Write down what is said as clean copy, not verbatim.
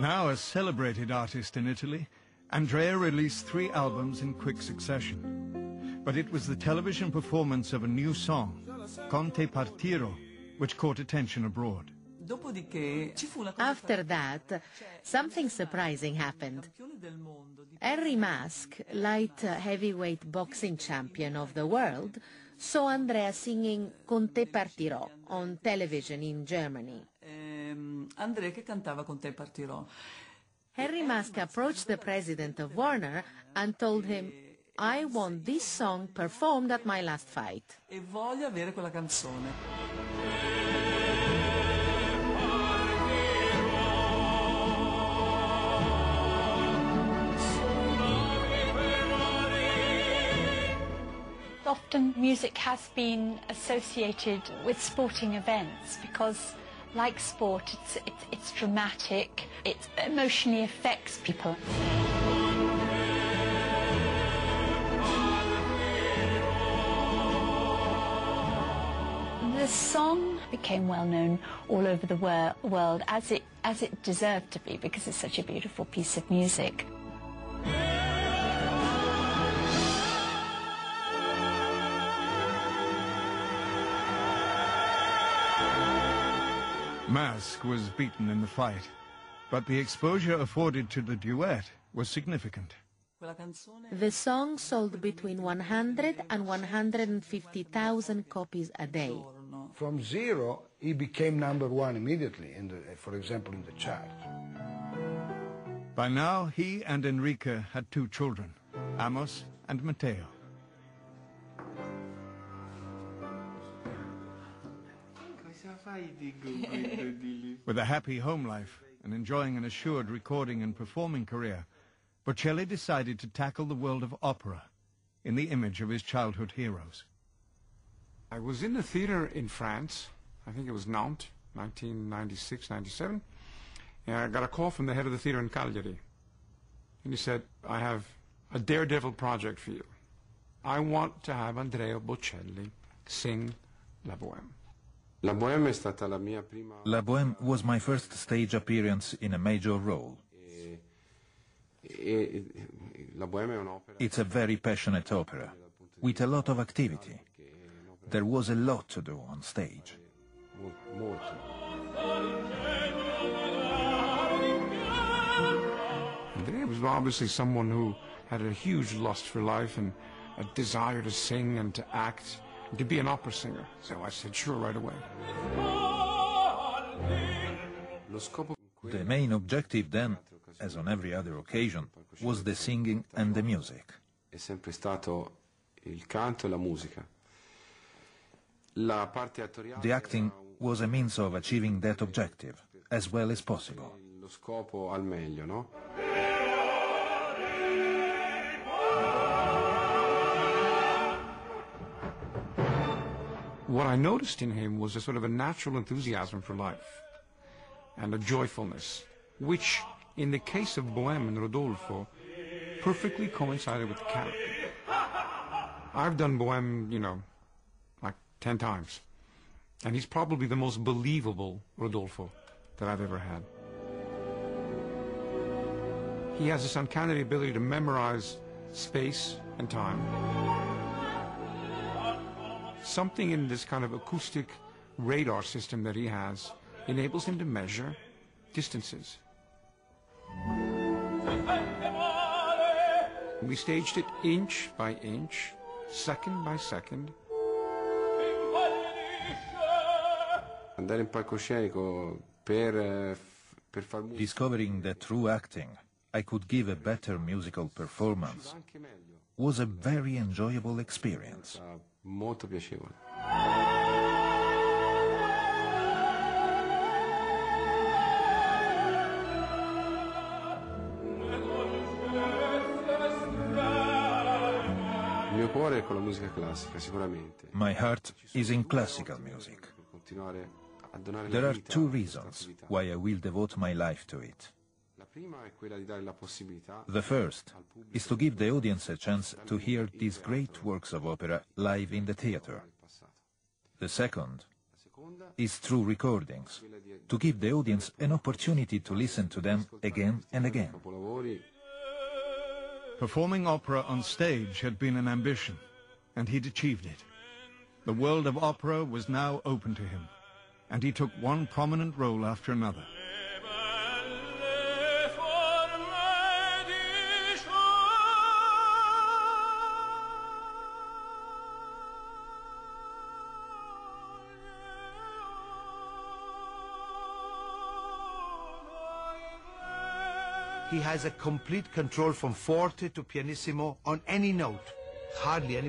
Now a celebrated artist in Italy, Andrea released 3 albums in quick succession. But it was the television performance of a new song, Con te partirò, which caught attention abroad. After that, something surprising happened. Henry Mask, light heavyweight boxing champion of the world, saw Andrea singing Con te partirò on television in Germany. Andrea che cantava Con te partirò. Henry Mask approached the president of Warner and told him, "I want this song performed at my last fight." E voglio avere quella canzone. Often music has been associated with sporting events because, like sport, it's dramatic, it emotionally affects people. The song became well known all over the world, as it deserved to be, because it's such a beautiful piece of music. Mask was beaten in the fight, but the exposure afforded to the duet was significant. The song sold between 100 and 150,000 copies a day. From zero, he became #1 immediately, for example, in the chart. By now, he and Enrica had 2 children, Amos and Matteo. With a happy home life and enjoying an assured recording and performing career, Bocelli decided to tackle the world of opera in the image of his childhood heroes. I was in the theater in France, I think it was Nantes, 1996, 97, and I got a call from the head of the theater in Cagliari. And he said, "I have a daredevil project for you. I want to have Andrea Bocelli sing La Bohème." La Bohème was my first stage appearance in a major role. It's a very passionate opera, with a lot of activity. There was a lot to do on stage. Andrea was obviously someone who had a huge lust for life and a desire to sing and to act, and to be an opera singer. So I said, sure, right away. The main objective then, as on every other occasion, was the singing and the music. È sempre stato il canto e la musica. La parte attoriale. The acting was a means of achieving that objective, as well as possible. Lo scopo al meglio, no? What I noticed in him was a sort of a natural enthusiasm for life and a joyfulness, which, in the case of Bohème and Rodolfo, perfectly coincided with the character. I've done Bohème, you know, like 10 times, and he's probably the most believable Rodolfo that I've ever had. He has this uncanny ability to memorize space and time. Something in this kind of acoustic radar system that he has enables him to measure distances. We staged it inch by inch, second by second. Andare in palcoscenico per far musica. Discovering that through acting I could give a better musical performance was a very enjoyable experience. Molto piacevole. Il mio cuore è con la musica classica, sicuramente. My heart is in classical music. There are 2 reasons why I will devote my life to it. The first is to give the audience a chance to hear these great works of opera live in the theater. The second is through recordings, to give the audience an opportunity to listen to them again and again. Performing opera on stage had been an ambition, and he'd achieved it. The world of opera was now open to him, and he took one prominent role after another. He has a complete control from forte to pianissimo on any note. Hardly any